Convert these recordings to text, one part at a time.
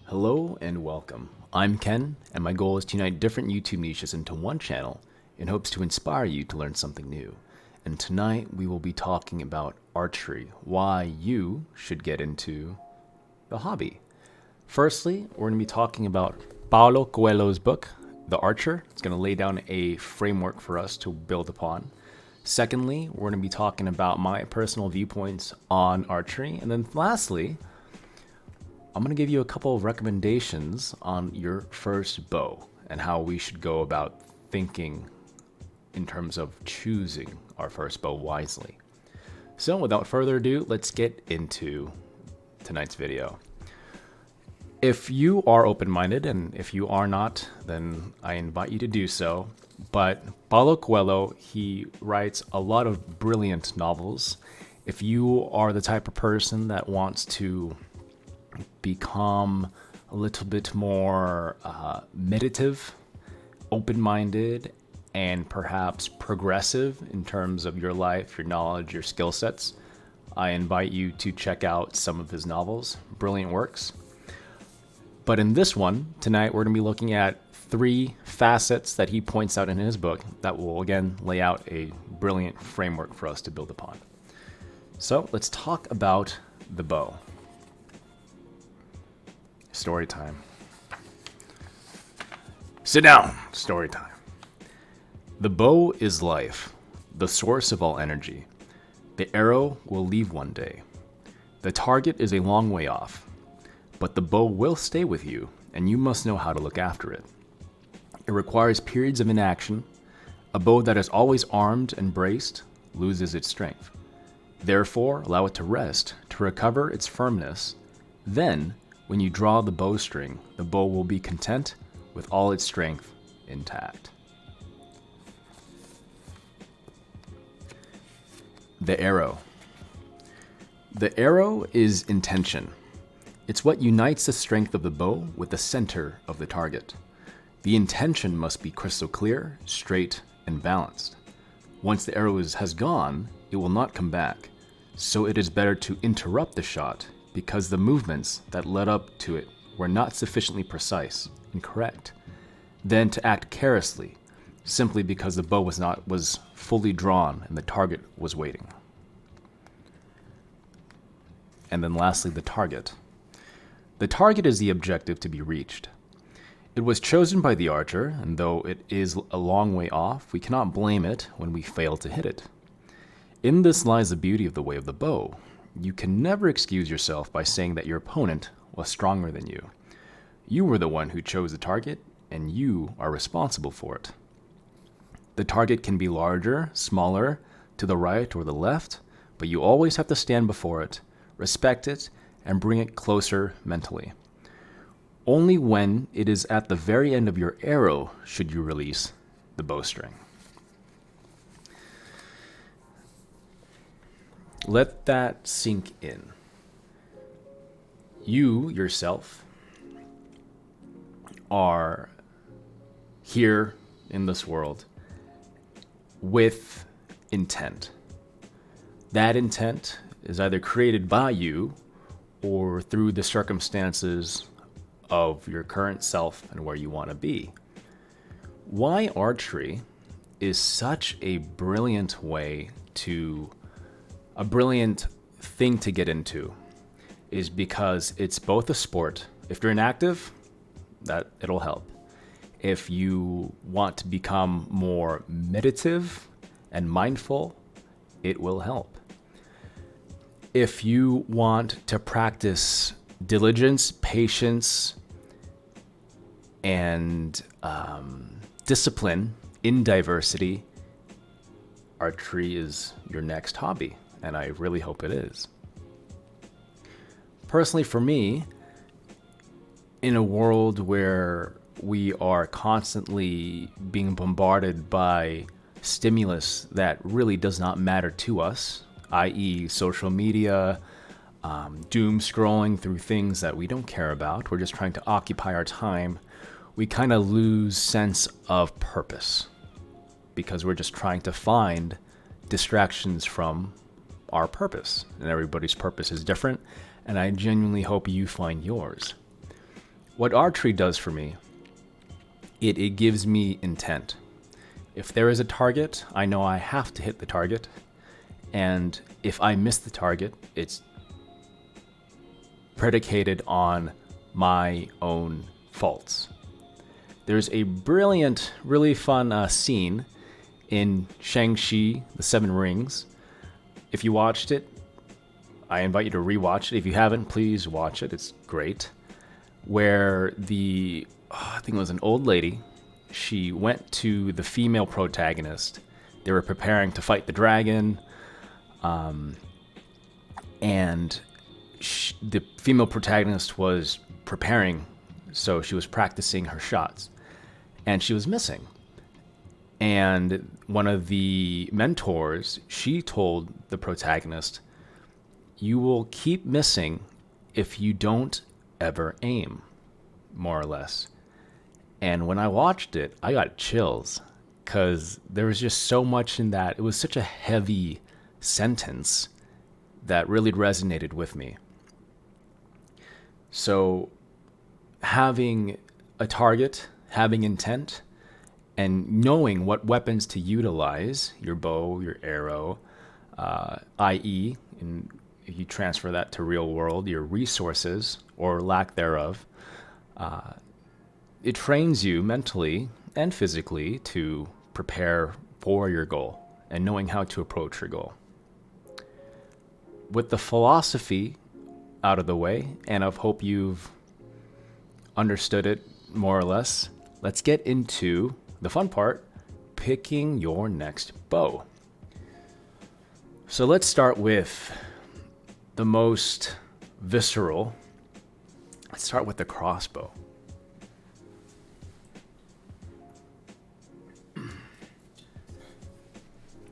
Hello and welcome. I'm Ken, and my goal is to unite different YouTube niches into one channel in hopes to inspire you to learn something new. And tonight we will be talking about archery, why you should get into the hobby. Firstly, we're going to be talking about Paulo Coelho's book, The Archer. It's going to lay down a framework for us to build upon. Secondly, we're going to be talking about my personal viewpoints on archery. And then lastly, I'm going to give you a couple of recommendations on your first bow and how we should go about thinking in terms of choosing our first bow wisely. So without further ado, let's get into tonight's video. If you are open-minded, and if you are not, then I invite you to do so. But Paulo Coelho, he writes a lot of brilliant novels. If you are the type of person that wants to become a little bit more meditative, open-minded, and perhaps progressive in terms of your life, your knowledge, your skill sets, I invite you to check out some of his novels, brilliant works. But in this one, tonight we're going to be looking at 3 facets that he points out in his book that will again lay out a brilliant framework for us to build upon. So let's talk about the bow. Story time. Sit down. Story time. The bow is life, the source of all energy. The arrow will leave one day. The target is a long way off, but the bow will stay with you, and you must know how to look after it. It requires periods of inaction. A bow that is always armed and braced loses its strength. Therefore, allow it to rest, to recover its firmness. Then, when you draw the bowstring, the bow will be content with all its strength intact. The arrow. The arrow is intention. It's what unites the strength of the bow with the center of the target. The intention must be crystal clear, straight, and balanced. Once the arrow has gone, it will not come back. So it is better to interrupt the shot because the movements that led up to it were not sufficiently precise and correct, than to act carelessly, simply because the bow was fully drawn and the target was waiting. And then lastly, the target. The target is the objective to be reached. It was chosen by the archer, and though it is a long way off, we cannot blame it when we fail to hit it. In this lies the beauty of the way of the bow. You can never excuse yourself by saying that your opponent was stronger than you. You were the one who chose the target, and you are responsible for it. The target can be larger, smaller, to the right or the left, but you always have to stand before it, respect it, and bring it closer mentally. Only when it is at the very end of your arrow should you release the bowstring. Let that sink in. You yourself are here in this world with intent. That intent is either created by you or through the circumstances of your current self and where you want to be. Why archery is such a brilliant thing to get into is because it's both a sport. If you're inactive, that it'll help. If you want to become more meditative and mindful, it will help. If you want to practice diligence, patience, and discipline in diversity, archery is your next hobby, and I really hope it is. Personally, for me, in a world where we are constantly being bombarded by stimulus that really does not matter to us, i.e. social media, doom scrolling through things that we don't care about, we're just trying to occupy our time, we kind of lose sense of purpose because we're just trying to find distractions from our purpose. And everybody's purpose is different, and I genuinely hope you find yours. What archery does for me, it gives me intent. If there is a target, I know I have to hit the target. And if I miss the target, it's predicated on my own faults. There's a brilliant, really fun scene in Shang-Chi, The Seven Rings. If you watched it, I invite you to rewatch it. If you haven't, please watch it. It's great. Where I think it was an old lady, she went to the female protagonist. They were preparing to fight the dragon. And the female protagonist was preparing, so she was practicing her shots. And she was missing. And one of the mentors, she told the protagonist, "You will keep missing if you don't ever aim," more or less. And when I watched it, I got chills because there was just so much in that. It was such a heavy sentence that really resonated with me. So having a target, having intent, and knowing what weapons to utilize, your bow, your arrow, i.e., if you transfer that to real world, your resources or lack thereof, it trains you mentally and physically to prepare for your goal and knowing how to approach your goal. With the philosophy out of the way, and I hope you've understood it more or less, let's get into the fun part, picking your next bow. So let's start with the most visceral. Let's start with the crossbow.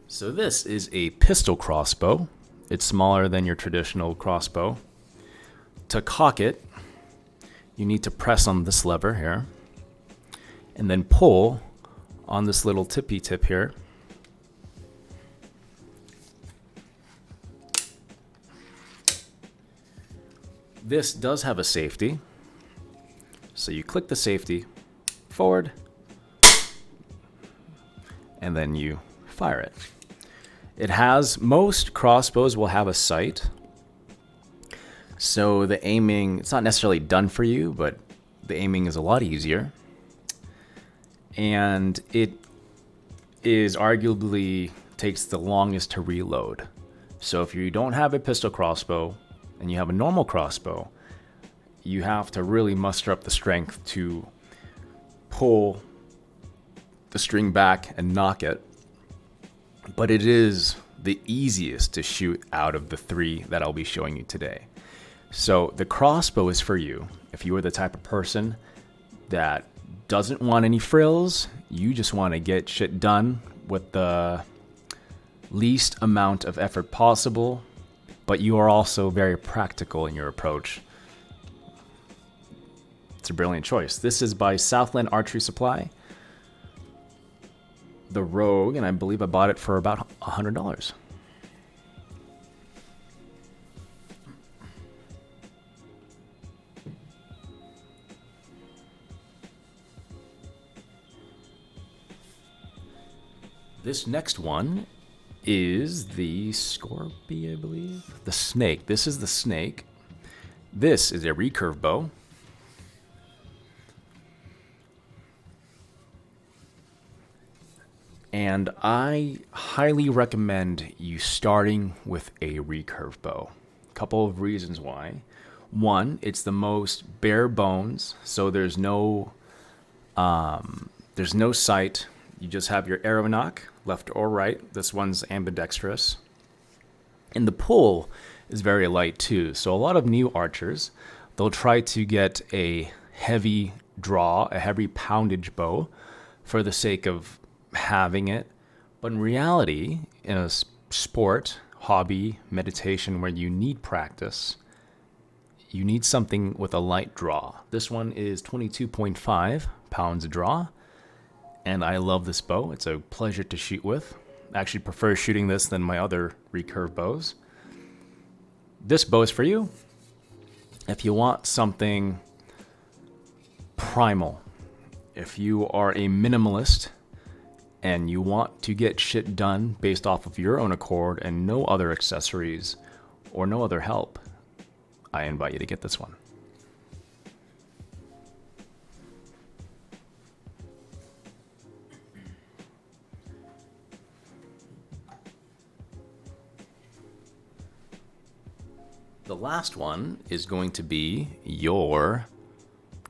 So this is a pistol crossbow. It's smaller than your traditional crossbow. To cock it, you need to press on this lever here and then pull on this little tippy tip here. This does have a safety. So you click the safety forward and then you fire it. Most crossbows will have a sight. So the aiming, it's not necessarily done for you, but the aiming is a lot easier. And it is arguably takes the longest to reload. So if you don't have a pistol crossbow and you have a normal crossbow, you have to really muster up the strength to pull the string back and knock it. But it is the easiest to shoot out of the three that I'll be showing you today. So the crossbow is for you. If you are the type of person that doesn't want any frills, you just want to get shit done with the least amount of effort possible, but you are also very practical in your approach. It's a brilliant choice. This is by Southland Archery Supply. The Rogue, and I believe I bought it for about $100. This next one is the Scorpion, I believe. The Snake. This is the Snake. This is a recurve bow. And I highly recommend you starting with a recurve bow. A couple of reasons why. One, it's the most bare bones, so there's no sight. You just have your arrow nock, left or right. This one's ambidextrous. And the pull is very light too. So a lot of new archers, they'll try to get a heavy draw, a heavy poundage bow for the sake of having it. But in reality, in a sport, hobby, meditation where you need practice, you need something with a light draw. This one is 22.5 pounds a draw, and I love this bow. It's a pleasure to shoot with. I actually prefer shooting this than my other recurve bows. This bow is for you. If you want something primal. If you are a minimalist and you want to get shit done based off of your own accord and no other accessories or no other help, I invite you to get this one. The last one is going to be your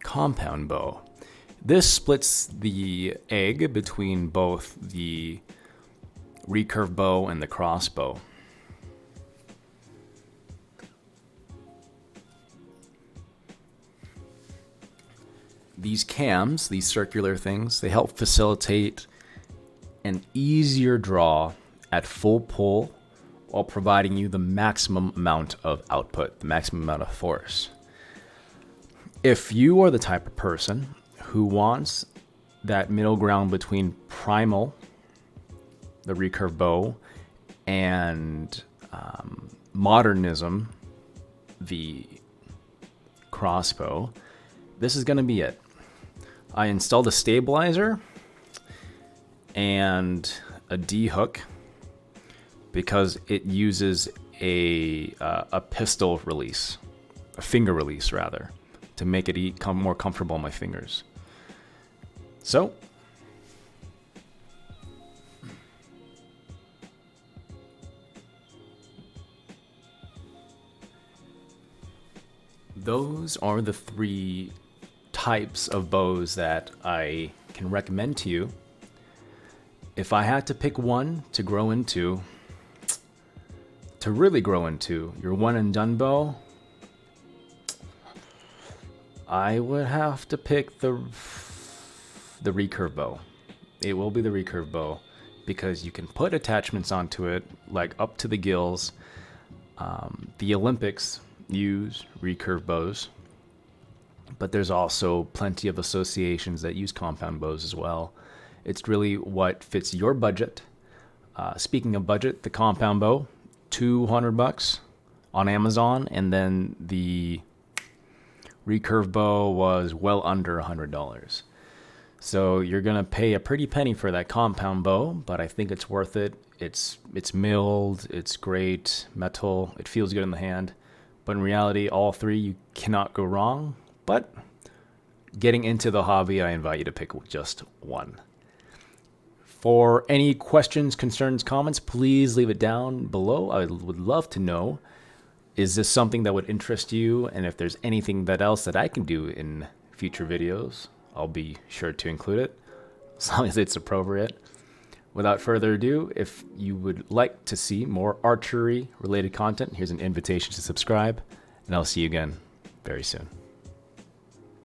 compound bow. This splits the egg between both the recurve bow and the crossbow. These cams, these circular things, they help facilitate an easier draw at full pull while providing you the maximum amount of output, the maximum amount of force. If you are the type of person who wants that middle ground between primal, the recurve bow, and modernism, the crossbow, this is going to be it. I installed a stabilizer and a D-hook because it uses a pistol release, a finger release rather, to make it become more comfortable on my fingers. So, those are the 3 types of bows that I can recommend to you. If I had to pick one to grow into, to really grow into your one and done bow, I would have to pick the recurve bow. It will be the recurve bow because you can put attachments onto it, like up to the gills. The Olympics use recurve bows, but there's also plenty of associations that use compound bows as well. It's really what fits your budget. Speaking of budget, the compound bow, $200 on Amazon, and then the recurve bow was well under $100. So you're gonna pay a pretty penny for that compound bow, but I think it's worth it. It's milled, it's great metal, it feels good in the hand. But in reality, all 3 you cannot go wrong. But getting into the hobby, I invite you to pick just one. For any questions, concerns, comments, please leave it down below. I would love to know, is this something that would interest you? And if there's anything else that I can do in future videos, I'll be sure to include it, as long as it's appropriate. Without further ado, if you would like to see more archery related content, here's an invitation to subscribe, and I'll see you again very soon.